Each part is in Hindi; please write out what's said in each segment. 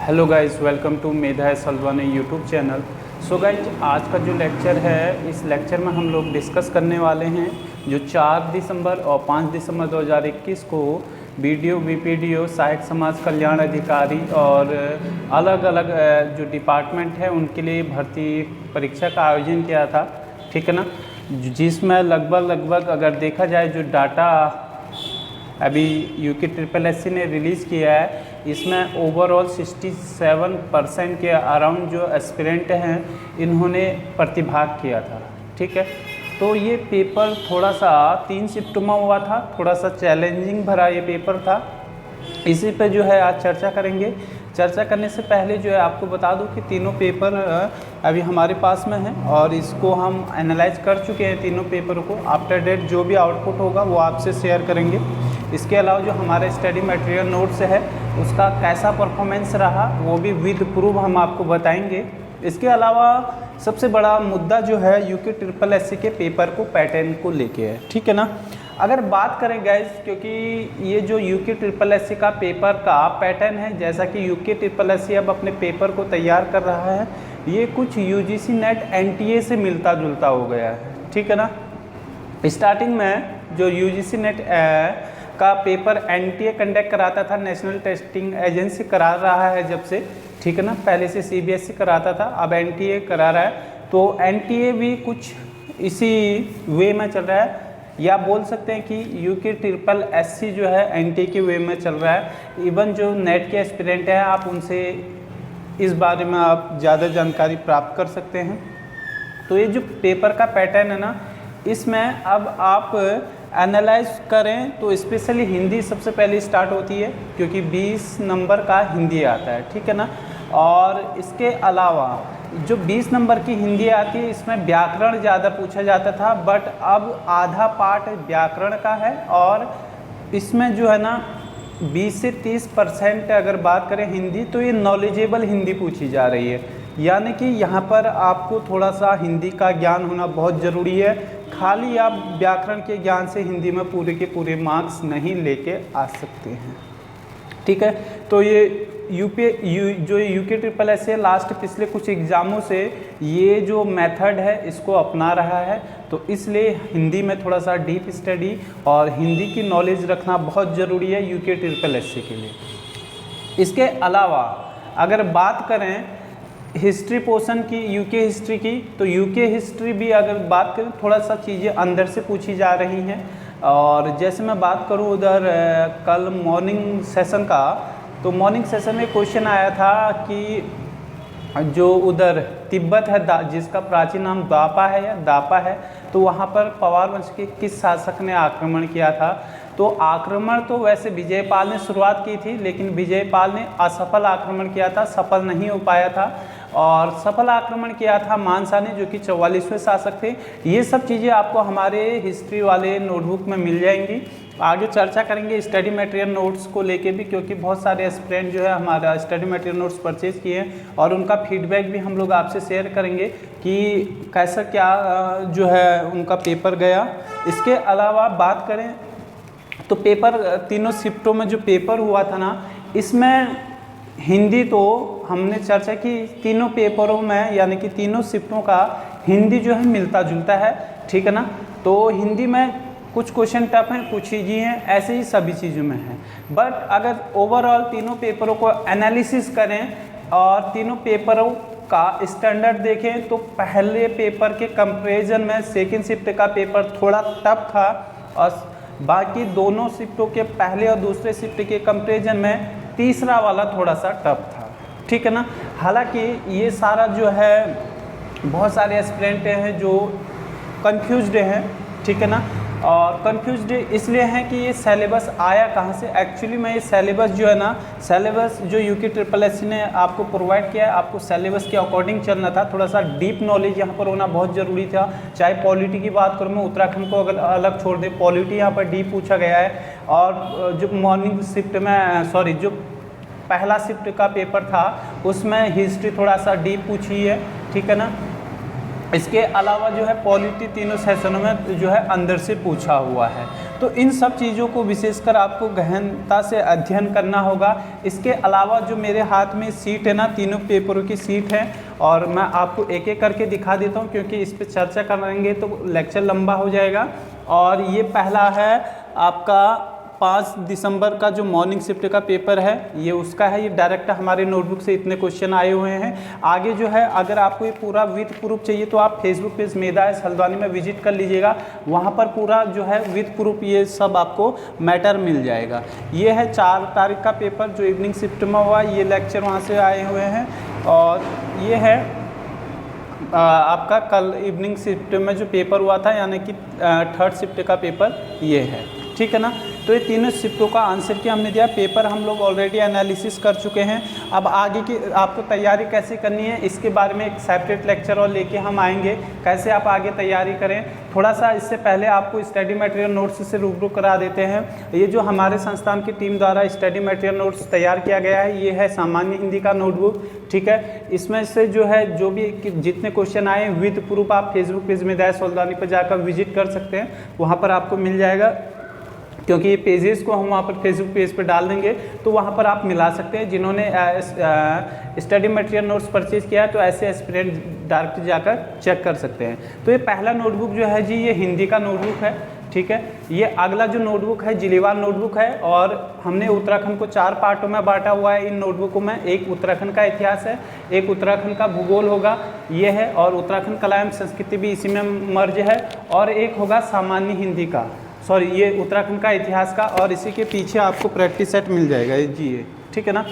Hello guys, welcome to Medha Salwani YouTube channel. So guys, आज का जो लेक्चर है, इस लेक्चर में हम लोग डिस्कस करने वाले हैं जो 4 दिसंबर और 5 दिसंबर 2021 को बीडीओ, बीपीडीओ, सहायक समाज कल्याण अधिकारी और अलग अलग जो डिपार्टमेंट है उनके लिए भर्ती परीक्षा का आयोजन किया था, ठीक है ना। जिसमें लगभग अगर देखा जाए जो डाटा अभी यूके SSSC ने रिलीज़ किया है, इसमें ओवरऑल 67% के अराउंड जो एस्पिरेंट हैं इन्होंने प्रतिभाग किया था, ठीक है। तो ये पेपर थोड़ा सा 3 शिफ्ट में हुआ था, थोड़ा सा चैलेंजिंग भरा ये पेपर था। इसी पे जो है आज चर्चा करेंगे। चर्चा करने से पहले जो है आपको बता दूं कि तीनों पेपर अभी हमारे पास में हैं और इसको हम एनालाइज कर चुके हैं तीनों पेपर को। आफ्टर डेट जो भी आउटपुट होगा वो आपसे शेयर करेंगे। इसके अलावा जो हमारे स्टडी मटेरियल नोट्स है उसका कैसा परफॉर्मेंस रहा वो भी विद प्रूफ हम आपको बताएंगे। इसके अलावा सबसे बड़ा मुद्दा जो है यूके SSSC के पेपर को पैटर्न को लेके है, ठीक है ना। अगर बात करें गाइस, क्योंकि ये जो यूके SSSC का पेपर का पैटर्न है, जैसा कि यूके SSSC अब अपने पेपर को तैयार कर रहा है, ये कुछ यूजीसी नेट एनटीए से मिलता जुलता हो गया है, ठीक है ना। स्टार्टिंग में जो यूजीसी नेट का पेपर एनटीए कंडक्ट कराता था, नेशनल टेस्टिंग एजेंसी करा रहा है जब से, ठीक है ना। पहले से सीबीएसई कराता था, अब एनटीए करा रहा है। तो एनटीए भी कुछ इसी वे में चल रहा है, या बोल सकते हैं कि यूके SSSC जो है एनटीए के वे में चल रहा है। इवन जो नेट के एस्पिरेंट हैं, आप उनसे इस बारे में आप ज़्यादा जानकारी प्राप्त कर सकते हैं। तो ये जो पेपर का पैटर्न है ना, इसमें अब आप एनालाइज करें तो स्पेशली हिंदी सबसे पहले स्टार्ट होती है, क्योंकि 20 नंबर का हिंदी आता है, ठीक है ना। और इसके अलावा जो 20 नंबर की हिंदी आती है, इसमें व्याकरण ज़्यादा पूछा जाता था, बट अब आधा पार्ट व्याकरण का है और इसमें जो है ना 20 से 30% अगर बात करें हिंदी, तो ये नॉलेजेबल हिंदी पूछी जा रही है। यानी कि यहाँ पर आपको थोड़ा सा हिंदी का ज्ञान होना बहुत ज़रूरी है। खाली आप व्याकरण के ज्ञान से हिंदी में पूरे के पूरे मार्क्स नहीं लेके आ सकते हैं, ठीक है। तो ये जो यूके SSSC लास्ट पिछले कुछ एग्ज़ामों से ये जो मेथड है इसको अपना रहा है, तो इसलिए हिंदी में थोड़ा सा डीप स्टडी और हिंदी की नॉलेज रखना बहुत ज़रूरी है यूके SSSC के लिए। इसके अलावा अगर बात करें हिस्ट्री पोर्शन की, यूके हिस्ट्री की, तो यूके हिस्ट्री भी अगर बात करें थोड़ा सा चीज़ें अंदर से पूछी जा रही हैं। और जैसे मैं बात करूं उधर कल मॉर्निंग सेशन का, तो मॉर्निंग सेशन में क्वेश्चन आया था कि जो उधर तिब्बत है, जिसका प्राचीन नाम द्वापा है या दापा है, तो वहाँ पर पवार वंश के किस शासक ने आक्रमण किया था। तो आक्रमण तो वैसे विजयपाल ने शुरुआत की थी, लेकिन विजयपाल ने असफल आक्रमण किया था, सफल नहीं हो पाया था। और सफल आक्रमण किया था मानसा ने, जो कि 44वें शासक थे। ये सब चीज़ें आपको हमारे हिस्ट्री वाले नोटबुक में मिल जाएंगी। आगे चर्चा करेंगे स्टडी मटेरियल नोट्स को लेके भी, क्योंकि बहुत सारे एस्पिरेंट जो है हमारा स्टडी मटेरियल नोट्स परचेज़ किए हैं और उनका फीडबैक भी हम लोग आपसे शेयर करेंगे कि कैसा क्या जो है उनका पेपर गया। इसके अलावा बात करें तो पेपर तीनों शिफ्टों में जो पेपर हुआ था ना, इसमें हिंदी तो हमने चर्चा की तीनों पेपरों में, यानी कि तीनों शिफ्टों का हिंदी जो है मिलता जुलता है, ठीक है ना। तो हिंदी में कुछ क्वेश्चन टफ हैं, कुछ ईजी हैं, ऐसे ही सभी चीज़ों में हैं। बट अगर ओवरऑल तीनों पेपरों को एनालिसिस करें और तीनों पेपरों का स्टैंडर्ड देखें, तो पहले पेपर के कंपैरिजन में सेकंड शिफ्ट का पेपर थोड़ा टफ था और बाकी दोनों शिफ्टों के पहले और दूसरे शिफ्ट के कंपैरिजन में तीसरा वाला थोड़ा सा टफ था, ठीक है ना। हालांकि ये सारा जो है बहुत सारे एस्पिरेंट हैं जो कंफ्यूज्ड हैं, ठीक है ना। और कंफ्यूज्ड इसलिए हैं कि ये सिलेबस आया कहाँ से। एक्चुअली में ये सिलेबस जो है ना, सिलेबस जो यूके SSSC ने आपको प्रोवाइड किया है, आपको सिलेबस के अकॉर्डिंग चलना था। थोड़ा सा डीप नॉलेज यहाँ पर होना बहुत ज़रूरी था। चाहे पॉलिटी की बात करूँ मैं, उत्तराखंड को अगर अलग छोड़ दें, पॉलिटी यहाँ पर डीप पूछा गया है। और जो मॉर्निंग शिफ्ट में जो पहला शिफ्ट का पेपर था उसमें हिस्ट्री थोड़ा सा डीप पूछी है, ठीक है ना। इसके अलावा जो है पॉलिटी तीनों सेशनों में जो है अंदर से पूछा हुआ है। तो इन सब चीज़ों को विशेषकर आपको गहनता से अध्ययन करना होगा। इसके अलावा जो मेरे हाथ में सीट है ना, तीनों पेपरों की सीट है और मैं आपको एक एक करके दिखा देता हूँ, क्योंकि इस पर चर्चा करेंगे तो लेक्चर लंबा हो जाएगा। और ये पहला है आपका 5 दिसंबर का जो मॉर्निंग शिफ्ट का पेपर है, ये उसका है। ये डायरेक्ट हमारे नोटबुक से इतने क्वेश्चन आए हुए हैं। आगे जो है, अगर आपको ये पूरा विथ प्रूफ चाहिए तो आप फेसबुक पेज मेधा एस हल्द्वानी में विजिट कर लीजिएगा, वहाँ पर पूरा जो है विथ प्रूफ ये सब आपको मैटर मिल जाएगा। ये है 4 तारीख का पेपर जो इवनिंग शिफ्ट में हुआ, ये लेक्चर वहाँ से आए हुए हैं। और ये है आपका कल इवनिंग शिफ्ट में जो पेपर हुआ था, यानी कि 3rd शिफ्ट का पेपर ये है, ठीक है ना। तो ये तीनों शिफ्टों का आंसर की हमने दिया। पेपर हम लोग ऑलरेडी एनालिसिस कर चुके हैं। अब आगे की आपको तैयारी कैसे करनी है, इसके बारे में एक सेपरेट लेक्चर और लेके हम आएंगे, कैसे आप आगे तैयारी करें। थोड़ा सा इससे पहले आपको स्टडी मटेरियल नोट्स से रूबरू करा देते हैं। ये जो हमारे संस्थान की टीम द्वारा स्टडी मटेरियल नोट्स तैयार किया गया है, ये है सामान्य हिंदी का नोटबुक, ठीक है। इसमें से जो है जो भी जितने क्वेश्चन आए विद प्रूफ आप फेसबुक पेज मेधा एस हल्द्वानी पर जाकर विजिट कर सकते हैं, वहाँ पर आपको मिल जाएगा। क्योंकि ये पेजेस को हम वहाँ पर फेसबुक पेज पर डाल देंगे, तो वहाँ पर आप मिला सकते हैं। जिन्होंने स्टडी मटेरियल नोट्स परचेज किया है तो ऐसे एस्पिरेंट डायरेक्ट जाकर चेक कर सकते हैं। तो ये पहला नोटबुक जो है जी, ये हिंदी का नोटबुक है, ठीक है। ये अगला जो नोटबुक है जिलेवार नोटबुक है, और हमने उत्तराखंड को 4 पार्टों में बांटा हुआ है इन नोटबुकों में। एक उत्तराखंड का इतिहास है, एक उत्तराखंड का भूगोल होगा ये है, और उत्तराखंड कला एवं संस्कृति भी इसी में मर्ज है, और एक होगा सामान्य हिंदी का, सॉरी ये उत्तराखंड का इतिहास का, और इसी के पीछे आपको प्रैक्टिस सेट मिल जाएगा जी ये, ठीक है ना।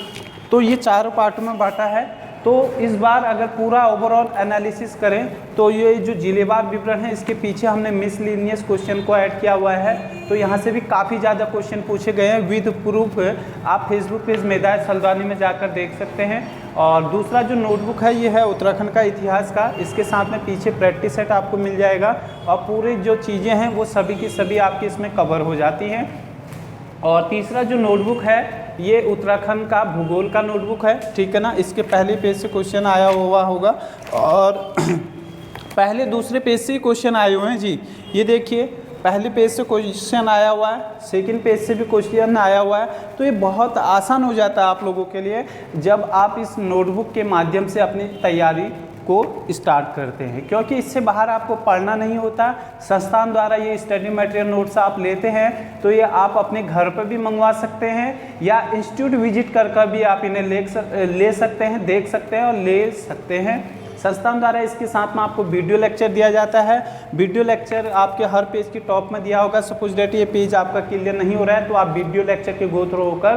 तो ये 4 पार्ट में बांटा है। तो इस बार अगर पूरा ओवरऑल एनालिसिस करें तो ये जो जिलेवार विवरण है, इसके पीछे हमने मिसलिनियस क्वेश्चन को ऐड किया हुआ है। तो यहाँ से भी काफ़ी ज़्यादा क्वेश्चन पूछे गए हैं विद प्रूफ। आप फेसबुक पेज मेधा एस हल्द्वानी में जाकर देख सकते हैं। और दूसरा जो नोटबुक है ये है उत्तराखंड का इतिहास का, इसके साथ में पीछे प्रैक्टिस सेट आपको मिल जाएगा, और पूरी जो चीज़ें हैं वो सभी की सभी आपकी इसमें कवर हो जाती हैं। और तीसरा जो नोटबुक है ये उत्तराखंड का भूगोल का नोटबुक है, ठीक है ना। इसके पहले पेज से क्वेश्चन आया हुआ होगा, और पहले दूसरे पेज से क्वेश्चन आए हुए हैं जी। ये देखिए पहले पेज से क्वेश्चन आया हुआ है, सेकंड पेज से भी क्वेश्चन आया हुआ है। तो ये बहुत आसान हो जाता है आप लोगों के लिए जब आप इस नोटबुक के माध्यम से अपनी तैयारी को स्टार्ट करते हैं, क्योंकि इससे बाहर आपको पढ़ना नहीं होता। संस्थान द्वारा ये स्टडी मटेरियल नोट्स आप लेते हैं तो ये आप अपने घर पर भी मंगवा सकते हैं, या इंस्टीट्यूट विजिट कर भी आप इन्हें ले सकते हैं, देख सकते हैं और ले सकते हैं। संस्थान द्वारा इसके साथ में आपको वीडियो लेक्चर दिया जाता है। वीडियो लेक्चर आपके हर पेज की टॉप में दिया होगा। सपोज डेट ये पेज आपका क्लियर नहीं हो रहा है तो आप वीडियो लेक्चर के गो थ्रू होकर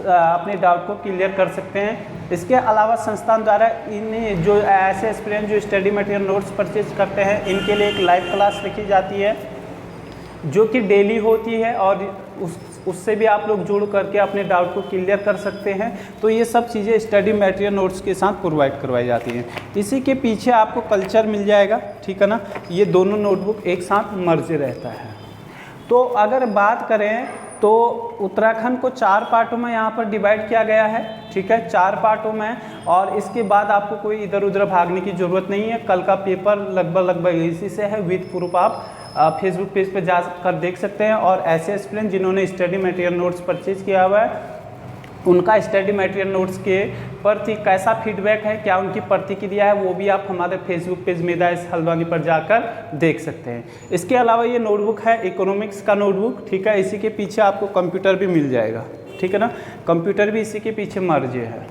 अपने डाउट को क्लियर कर सकते हैं। इसके अलावा संस्थान द्वारा इन जो ऐसे एस्पिरेंट जो स्टडी मटेरियल नोट्स परचेज करते हैं, इनके लिए एक लाइव क्लास रखी जाती है जो कि डेली होती है, और उससे भी आप लोग जुड़ करके अपने डाउट को क्लियर कर सकते हैं। तो ये सब चीज़ें स्टडी मटेरियल नोट्स के साथ प्रोवाइड करवाई जाती हैं। इसी के पीछे आपको कल्चर मिल जाएगा, ठीक है ना। ये दोनों नोटबुक एक साथ मर्ज रहता है। तो अगर बात करें तो उत्तराखंड को 4 पार्टों में यहाँ पर डिवाइड किया गया है, ठीक है, 4 पार्टों में। और इसके बाद आपको कोई इधर उधर भागने की ज़रूरत नहीं है। कल का पेपर लगभग इसी से है, विद प्रूफ आप फेसबुक पेज पर जाकर देख सकते हैं। और ऐसे एस्पिरेंट जिन्होंने स्टडी मटेरियल नोट्स परचेज किया हुआ है, उनका स्टडी मटेरियल नोट्स के प्रति कैसा फीडबैक है, क्या उनकी प्रतिक्रिया है, वो भी आप हमारे फेसबुक पेज मेधा एस हल्द्वानी पर जाकर देख सकते हैं। इसके अलावा ये नोटबुक है इकोनॉमिक्स का नोटबुक, ठीक है। इसी के पीछे आपको कंप्यूटर भी मिल जाएगा, ठीक है ना। कंप्यूटर भी इसी के पीछे मर्ज है।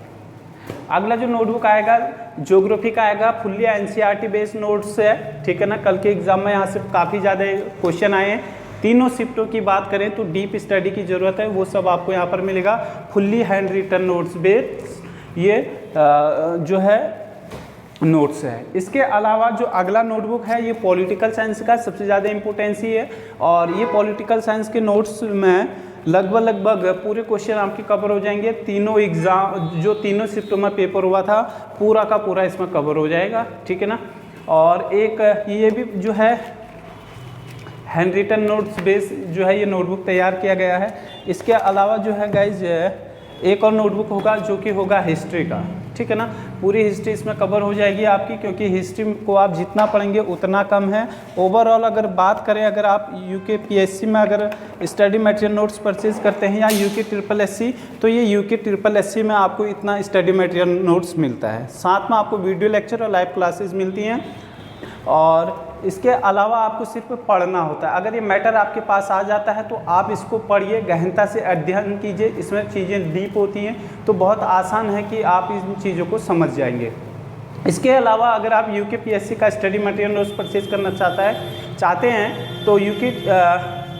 अगला जो नोटबुक आएगा ज्योग्राफी का आएगा, फुल्ली एनसीईआरटी बेस्ड नोट्स है, ठीक है ना। कल के एग्जाम में यहाँ से काफ़ी ज़्यादा क्वेश्चन आए हैं। तीनों शिफ्टों की बात करें तो डीप स्टडी की ज़रूरत है, वो सब आपको यहाँ पर मिलेगा। Fully hand written notes based ये जो है नोट्स है। इसके अलावा जो अगला नोटबुक है ये पॉलिटिकल साइंस का सबसे ज़्यादा इम्पोर्टेंसी है, और ये पॉलिटिकल साइंस के नोट्स में लगभग पूरे क्वेश्चन आपके कवर हो जाएंगे। तीनों एग्ज़ाम जो तीनों शिफ्टों में पेपर हुआ था पूरा का पूरा इसमें कवर हो जाएगा, ठीक है ना। और एक ये भी जो है हैंड रिटन नोट्स बेस जो है ये नोटबुक तैयार किया गया है। इसके अलावा जो है गाइज एक और नोटबुक होगा जो कि होगा हिस्ट्री का, ठीक है ना। पूरी हिस्ट्री इसमें कवर हो जाएगी आपकी, क्योंकि हिस्ट्री को आप जितना पढ़ेंगे उतना कम है। ओवरऑल अगर बात करें, अगर आप यूके पीएससी में अगर स्टडी मटेरियल नोट्स परचेज करते हैं या यूके ट्रिपल एससी, तो ये यूके ट्रिपल एससी में आपको इतना स्टडी मटेरियल नोट्स मिलता है। साथ में आपको वीडियो लेक्चर और लाइव क्लासेस मिलती हैं, और इसके अलावा आपको सिर्फ पढ़ना होता है। अगर ये मैटर आपके पास आ जाता है तो आप इसको पढ़िए, गहनता से अध्ययन कीजिए, इसमें चीज़ें डीप होती हैं, तो बहुत आसान है कि आप इन चीज़ों को समझ जाएंगे। इसके अलावा अगर आप यूके पीएससी का स्टडी मटेरियल नोट्स परचेज करना चाहते हैं तो यूके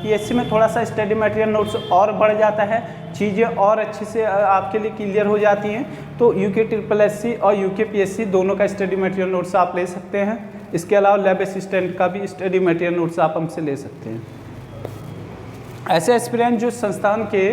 पीएससी में थोड़ा सा स्टडी मटेरियल नोट्स और बढ़ जाता है, चीज़ें और अच्छे से आपके लिए क्लियर हो जाती हैं। तो यूके ट्रिपल एससी और यूके पीएससी दोनों का स्टडी मटेरियल नोट्स आप ले सकते हैं। इसके अलावा लैब असिस्टेंट का भी स्टडी मटेरियल नोट्स आप हमसे ले सकते हैं। ऐसे एस्पिरेंट जो संस्थान के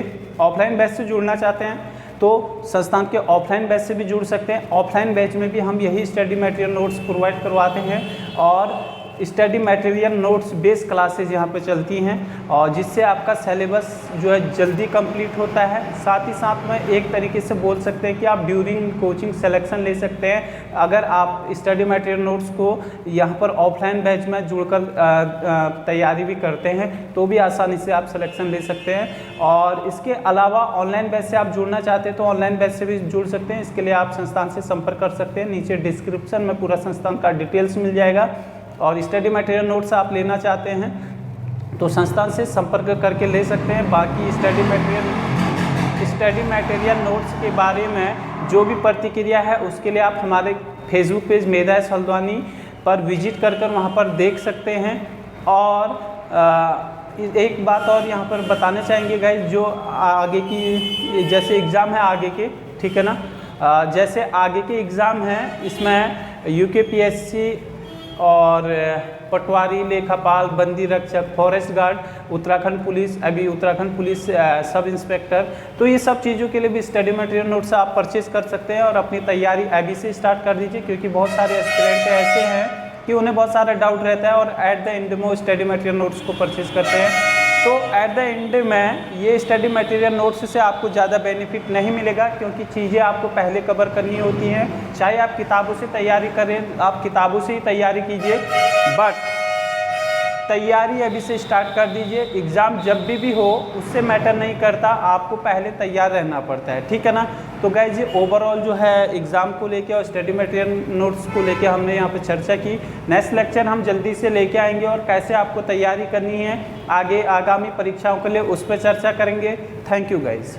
ऑफलाइन बैच से जुड़ना चाहते हैं तो संस्थान के ऑफलाइन बैच से भी जुड़ सकते हैं। ऑफलाइन बैच में भी हम यही स्टडी मटेरियल नोट्स प्रोवाइड करवाते हैं, और study material notes based classes यहाँ पे चलती हैं, और जिससे आपका सिलेबस जो है जल्दी कंप्लीट होता है। साथ ही साथ में एक तरीके से बोल सकते हैं कि आप ड्यूरिंग कोचिंग सिलेक्शन ले सकते हैं। अगर आप स्टडी मटेरियल नोट्स को यहाँ पर ऑफलाइन बैच में जुड़कर तैयारी भी करते हैं तो भी आसानी से आप सिलेक्शन ले सकते हैं। और इसके अलावा ऑनलाइन बैच से आप जुड़ना चाहते हैं तो ऑनलाइन बैच से भी जुड़ सकते हैं। इसके लिए आप संस्थान से संपर्क कर सकते हैं। नीचे डिस्क्रिप्शन में पूरा संस्थान का डिटेल्स मिल जाएगा। और स्टडी मटेरियल नोट्स आप लेना चाहते हैं तो संस्थान से संपर्क करके ले सकते हैं। बाकी स्टडी मटेरियल नोट्स के बारे में जो भी प्रतिक्रिया है उसके लिए आप हमारे फेसबुक पेज मेधा एस हल्द्वानी पर विजिट कर वहाँ पर देख सकते हैं। और एक बात और यहाँ पर बताना चाहेंगे गाइस, जो आगे की जैसे एग्ज़ाम है आगे के, ठीक है ना, जैसे आगे के एग्ज़ाम हैं इसमें यूके पीएससी और पटवारी, लेखापाल, बंदी रक्षक, फॉरेस्ट गार्ड, उत्तराखंड पुलिस, अभी उत्तराखंड पुलिस सब इंस्पेक्टर, तो ये सब चीज़ों के लिए भी स्टडी मटेरियल नोट्स आप परचेज कर सकते हैं। और अपनी तैयारी अभी से स्टार्ट कर दीजिए, क्योंकि बहुत सारे एस्पिरेंट ऐसे हैं कि उन्हें बहुत सारा डाउट रहता है और एट द एंड में वो स्टडी मटेरियल नोट्स को परचेज करते हैं। तो एट द एंड में ये स्टडी मटेरियल नोट्स से आपको ज़्यादा बेनिफिट नहीं मिलेगा, क्योंकि चीज़ें आपको पहले कवर करनी होती हैं। चाहे आप किताबों से तैयारी करें, आप किताबों से ही तैयारी कीजिए, बट तैयारी अभी से स्टार्ट कर दीजिए। एग्ज़ाम जब भी हो उससे मैटर नहीं करता, आपको पहले तैयार रहना पड़ता है, ठीक है ना। तो गाइस ये ओवरऑल जो है एग्ज़ाम को लेके और स्टडी मटेरियल नोट्स को लेके हमने यहाँ पे चर्चा की। नेक्स्ट लेक्चर हम जल्दी से लेके आएंगे और कैसे आपको तैयारी करनी है आगे आगामी परीक्षाओं के लिए, उस पर चर्चा करेंगे। Thank you guys.